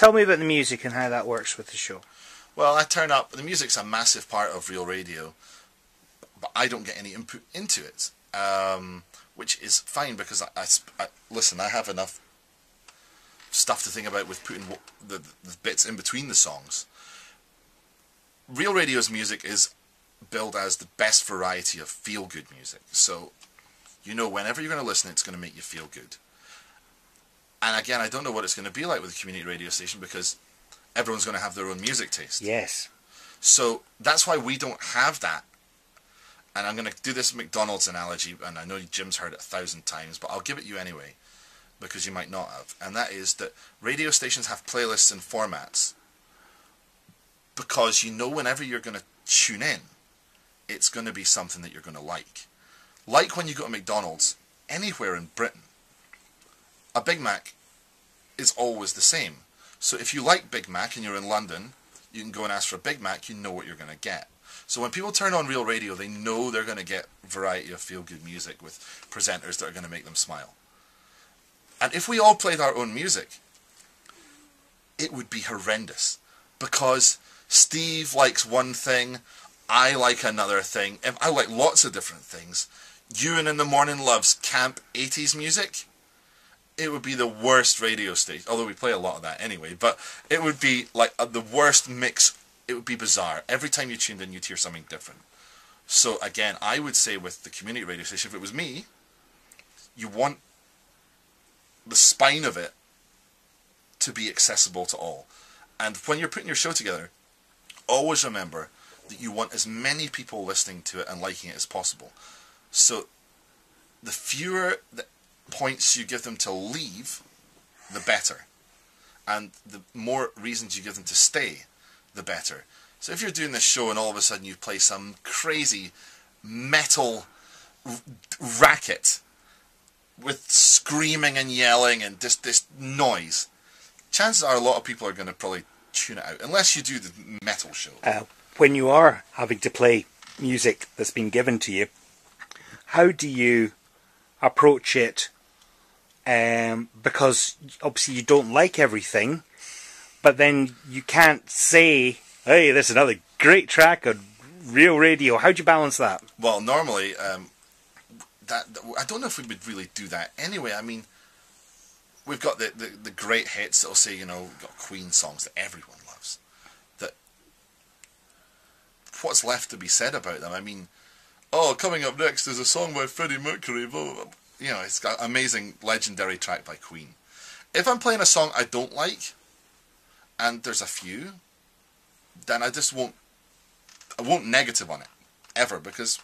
Tell me about the music and how that works with the show. Well, I turn up. The music's a massive part of Real Radio, but I don't get any input into it, which is fine because listen, I have enough stuff to think about with putting the bits in between the songs. Real Radio's music is billed as the best variety of feel-good music. So, you know, whenever you're going to listen, it's going to make you feel good. And again, I don't know what it's going to be like with a community radio station because everyone's going to have their own music taste. Yes. So that's why we don't have that. And I'm going to do this McDonald's analogy, and I know Jim's heard it 1,000 times, but I'll give it you anyway, because you might not have. And that is that radio stations have playlists and formats because you know whenever you're going to tune in, it's going to be something that you're going to like. Like when you go to McDonald's, anywhere in Britain, a Big Mac is always the same. So if you like Big Mac and you're in London, you can go and ask for a Big Mac, you know what you're going to get. So when people turn on Real Radio, they know they're going to get a variety of feel-good music with presenters that are going to make them smile. And if we all played our own music, it would be horrendous. Because Steve likes one thing, I like another thing, and I like lots of different things. Ewan in the Morning loves camp 80s music. It would be the worst radio station, although we play a lot of that anyway, but it would be like the worst mix. It would be bizarre. Every time you tuned in, you'd hear something different. So again, I would say with the community radio station, if it was me, you want the spine of it to be accessible to all. And when you're putting your show together, always remember that you want as many people listening to it and liking it as possible. So the fewer points you give them to leave, the better. And the more reasons you give them to stay, the better. So if you're doing this show and all of a sudden you play some crazy metal racket with screaming and yelling and just this noise, chances are a lot of people are going to probably tune it out, unless you do the metal show. When you are having to play music that's been given to you, how do you approach it? Because obviously you don't like everything, but then you can't say, hey, there's another great track on Real Radio. How do you balance that? Well, normally, I don't know if we would really do that anyway. I mean, we've got the great hits that'll say, you know, we've got Queen songs that everyone loves. That what's left to be said about them? I mean, oh, coming up next is a song by Freddie Mercury, blah, blah, blah. You know, it's got an amazing, legendary track by Queen. If I'm playing a song I don't like, and there's a few, then I won't negative on it, ever, because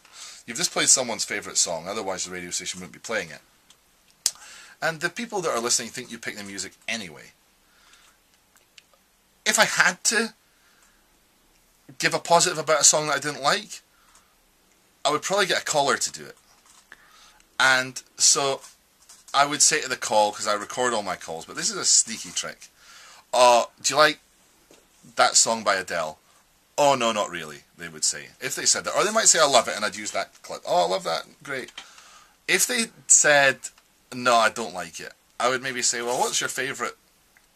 you've just played someone's favourite song, otherwise the radio station wouldn't be playing it. And the people that are listening think you pick the music anyway. If I had to give a positive about a song that I didn't like, I would probably get a caller to do it. And so I would say to the call, because I record all my calls, but this is a sneaky trick. Do you like that song by Adele? Oh, no, not really, they would say. If they said that. Or they might say, I love it, and I'd use that clip. Oh, I love that, great. If they said, no, I don't like it, I would maybe say, well, what's your favourite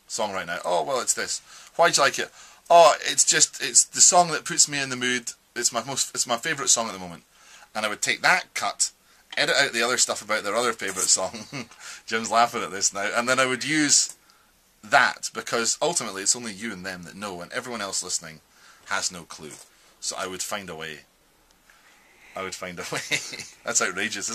song right now? Oh, well, it's this. Why'd you like it? Oh, it's the song that puts me in the mood. It's my favourite song at the moment. And I would take that cut, edit out the other stuff about their other favourite song. Jim's laughing at this now. And then I would use that, because ultimately it's only you and them that know, and everyone else listening has no clue. So I would find a way. That's outrageous, isn't it?